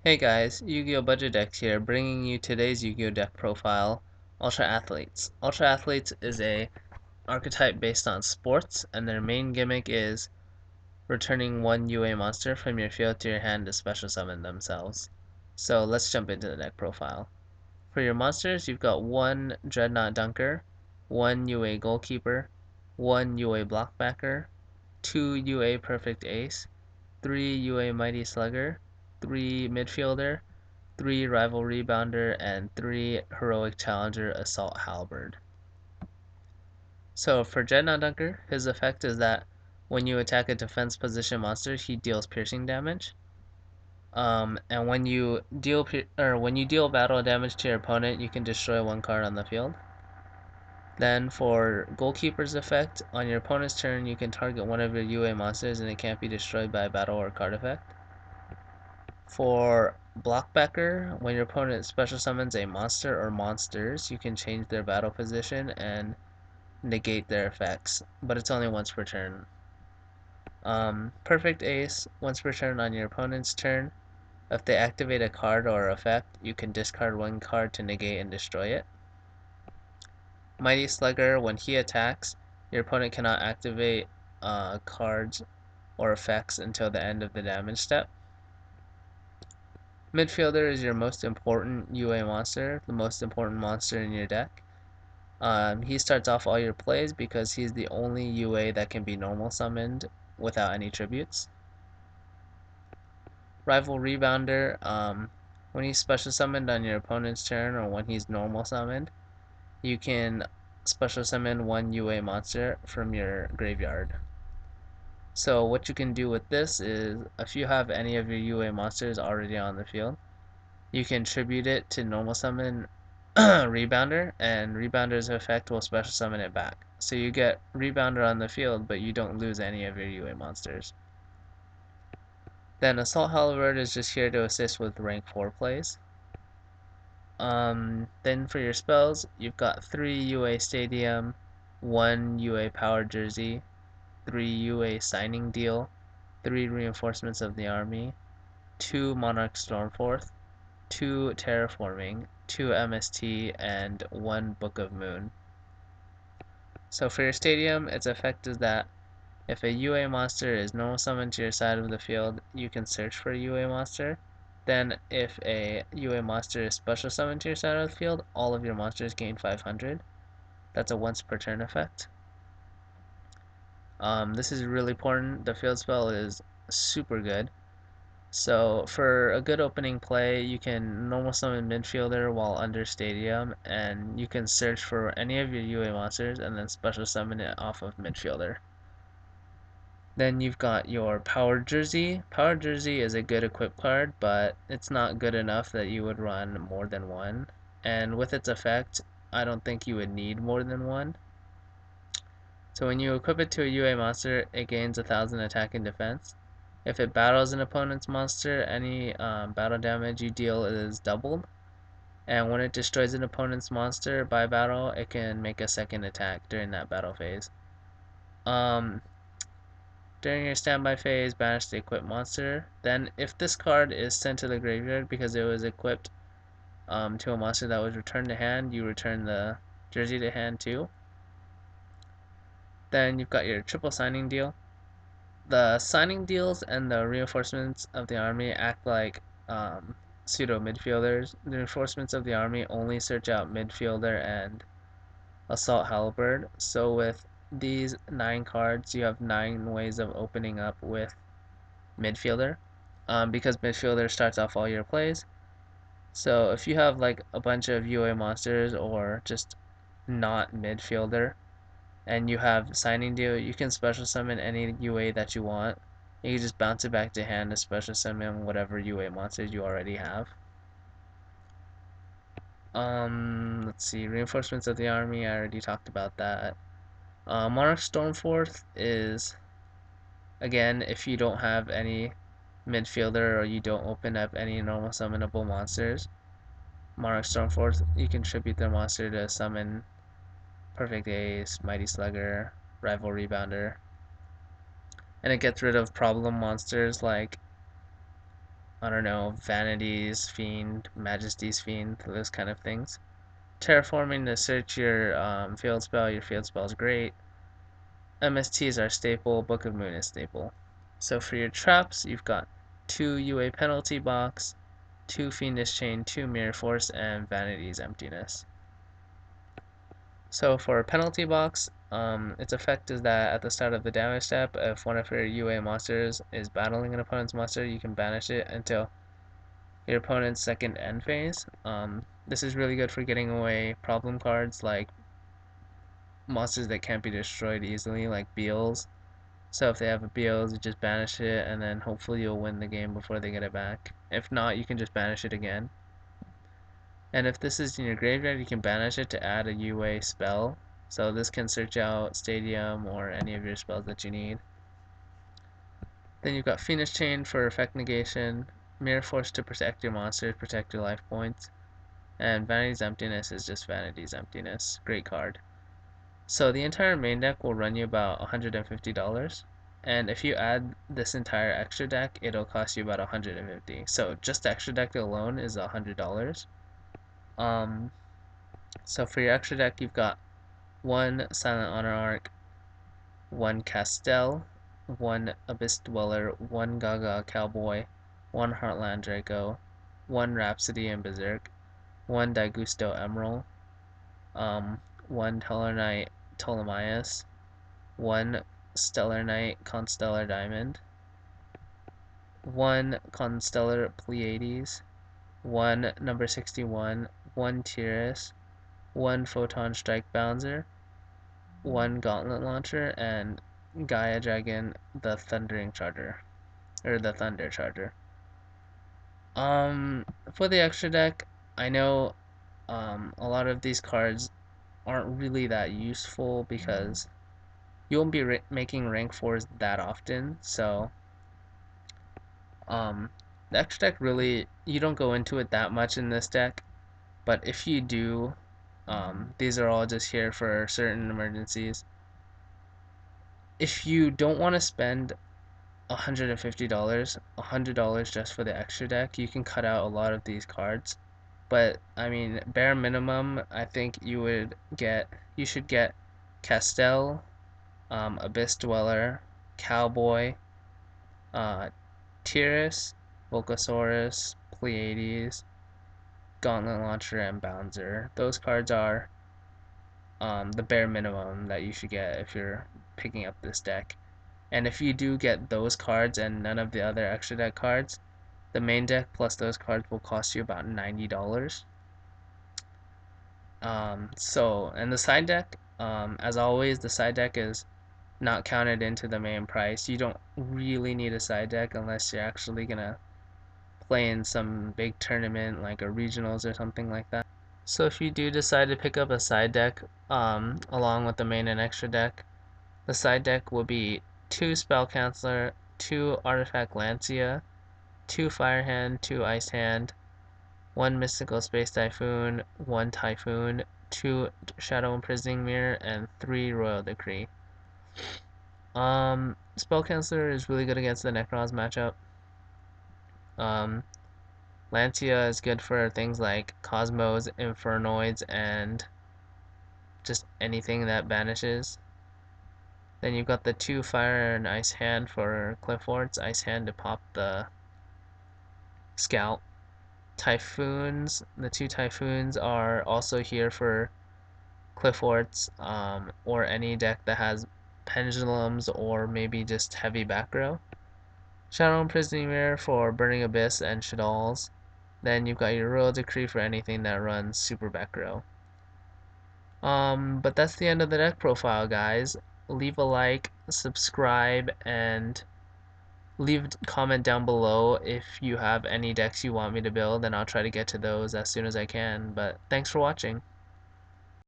Hey guys, Yu-Gi-Oh! Budget Decks here, bringing you today's Yu-Gi-Oh! Deck profile, Ultra Athletes. Ultra Athletes is a archetype based on sports, and their main gimmick is returning one UA monster from your field to your hand to special summon themselves. So let's jump into the deck profile. For your monsters, you've got one Dreadnought Dunker, one UA Goalkeeper, one UA Blockbacker, two UA Perfect Ace, three UA Mighty Slugger, three Midfielder, three Rival Rebounder, and three Heroic Challenger Assault Halberd. So for Dreadnought Dunker, his effect is that when you attack a defense position monster, he deals piercing damage. And when you deal battle damage to your opponent, you can destroy one card on the field. Then for Goalkeeper's effect, on your opponent's turn, you can target one of your UA monsters and it can't be destroyed by a battle or card effect. For Blockbacker, when your opponent special summons a monster or monsters, you can change their battle position and negate their effects, but it's only once per turn. Perfect Ace, once per turn on your opponent's turn. If they activate a card or effect, you can discard one card to negate and destroy it. Mighty Slugger, when he attacks, your opponent cannot activate cards or effects until the end of the damage step. Midfielder is your most important UA monster, the most important monster in your deck. He starts off all your plays because he's the only UA that can be normal summoned without any tributes. Rival Rebounder, when he's special summoned on your opponent's turn or when he's normal summoned, you can special summon one UA monster from your graveyard. So what you can do with this is, if you have any of your UA monsters already on the field, you can tribute it to normal summon Rebounder, and Rebounder's effect will special summon it back. So you get Rebounder on the field, but you don't lose any of your UA monsters. Then Assault Halberd is just here to assist with rank 4 plays. Then for your spells, you've got 3 UA Stadium, 1 UA Power Jersey, 3 UA Signing Deal, 3 Reinforcements of the Army, 2 Monarch Stormforth, 2 Terraforming, 2 MST, and 1 Book of Moon. So for your stadium, its effect is that if a UA monster is normal summoned to your side of the field, you can search for a UA monster. Then if a UA monster is special summoned to your side of the field, all of your monsters gain 500. That's a once per turn effect. This is really important. The field spell is super good. So for a good opening play, you can normal summon midfielder while under stadium, and you can search for any of your UA monsters and then special summon it off of midfielder. Then you've got your Power Jersey. Power Jersey is a good equip card, but it's not good enough that you would run more than one. And with its effect, I don't think you would need more than one. So when you equip it to a UA monster, it gains 1000 attack and defense. If it battles an opponent's monster, any battle damage you deal is doubled. And when it destroys an opponent's monster by battle, it can make a second attack during that battle phase. During your standby phase, banish the equipped monster. Then, if this card is sent to the graveyard because it was equipped to a monster that was returned to hand, you return the jersey to hand too. Then you've got your triple signing deal. The signing deals and the reinforcements of the army act like pseudo midfielders. The reinforcements of the army only search out midfielder and assault halberd. So with these 9 cards, you have 9 ways of opening up with midfielder, because midfielder starts off all your plays. So if you have like a bunch of UA monsters or just not midfielder, and you have signing deal, you can special summon any UA that you want. You can just bounce it back to hand to special summon whatever UA monsters you already have. Let's see, reinforcements of the army, I already talked about that. Monarch Stormforth is, again, if you don't have any midfielder or you don't open up any normal summonable monsters, Monarch Stormforth, you can tribute their monster to summon Perfect Ace, Mighty Slugger, Rival Rebounder, and it gets rid of problem monsters like I don't know, Vanity's Fiend, Majesty's Fiend, those kind of things. Terraforming to search your field spell is great. MSTs are staple, Book of Moon is staple. So for your traps, you've got 2 UA penalty box, 2 Fiendish Chain, 2 Mirror Force, and Vanity's Emptiness. So for a penalty box, its effect is that at the start of the damage step, if one of your UA monsters is battling an opponent's monster, you can banish it until your opponent's second end phase. This is really good for getting away problem cards like monsters that can't be destroyed easily, like Beals. So if they have a Beals, you just banish it, and then hopefully you'll win the game before they get it back. If not, you can just banish it again. And if this is in your graveyard, you can banish it to add a UA spell. So this can search out Stadium or any of your spells that you need. Then you've got Fiendish Chain for effect negation, Mirror Force to protect your monsters, protect your life points, and Vanity's Emptiness is just Vanity's Emptiness. Great card. So the entire main deck will run you about $150. And if you add this entire extra deck, it'll cost you about $150. So just the extra deck alone is $100. So for your extra deck, you've got 1 Silent Honor Arc, 1 Castel, 1 Abyss Dweller, 1 Gaga Cowboy, 1 Heartland Draco, 1 Rhapsody and Berserk, 1 Daigusto Emerald, 1 Tellarknight Ptolemaeus, 1 Stellar Knight Constellar Diamond, 1 Constellar Pleiades, 1 number 61, 1 Tiras, 1 Photon Strike Bouncer, 1 Gauntlet Launcher, and Gaia Dragon, the Thundering Charger, or the Thunder Charger. For the extra deck, I know a lot of these cards aren't really that useful because you won't be making rank 4s that often, so the extra deck really, you don't go into it that much in this deck, but if you do, these are all just here for certain emergencies. If you don't want to spend $150, $100 just for the extra deck, you can cut out a lot of these cards. But I mean, bare minimum, I think you should get Castel, Abyss Dweller, Cowboy, Tiras, Volcasaurus, Pleiades, Gauntlet Launcher, and Bouncer. Those cards are the bare minimum that you should get if you're picking up this deck. And if you do get those cards and none of the other extra deck cards, the main deck plus those cards will cost you about $90. And the side deck, as always, the side deck is not counted into the main price. You don't really need a side deck unless you're actually gonna play in some big tournament like a regionals or something like that. So if you do decide to pick up a side deck along with the main and extra deck, the side deck will be 2 Spell Canceller, 2 Artifact Lancia, 2 Fire Hand, 2 Ice Hand, 1 Mystical Space Typhoon, 1 Typhoon, 2 Shadow Imprisoning Mirror, and 3 Royal Decree. Spell Canceller is really good against the Necrons matchup. Lancia is good for things like Cosmos, Infernoids, and just anything that banishes. Then you've got the 2 Fire and Ice Hand for Clifford's, Ice Hand to pop the Scout. Typhoons, the 2 Typhoons are also here for Clifford's, or any deck that has Pendulums or maybe just heavy back row. Shadow Imprisoning Mirror for Burning Abyss and Shaddolls. Then you've got your Royal Decree for anything that runs super back row. But that's the end of the deck profile, guys. Leave a like, subscribe, and leave a comment down below if you have any decks you want me to build, and I'll try to get to those as soon as I can. But thanks for watching.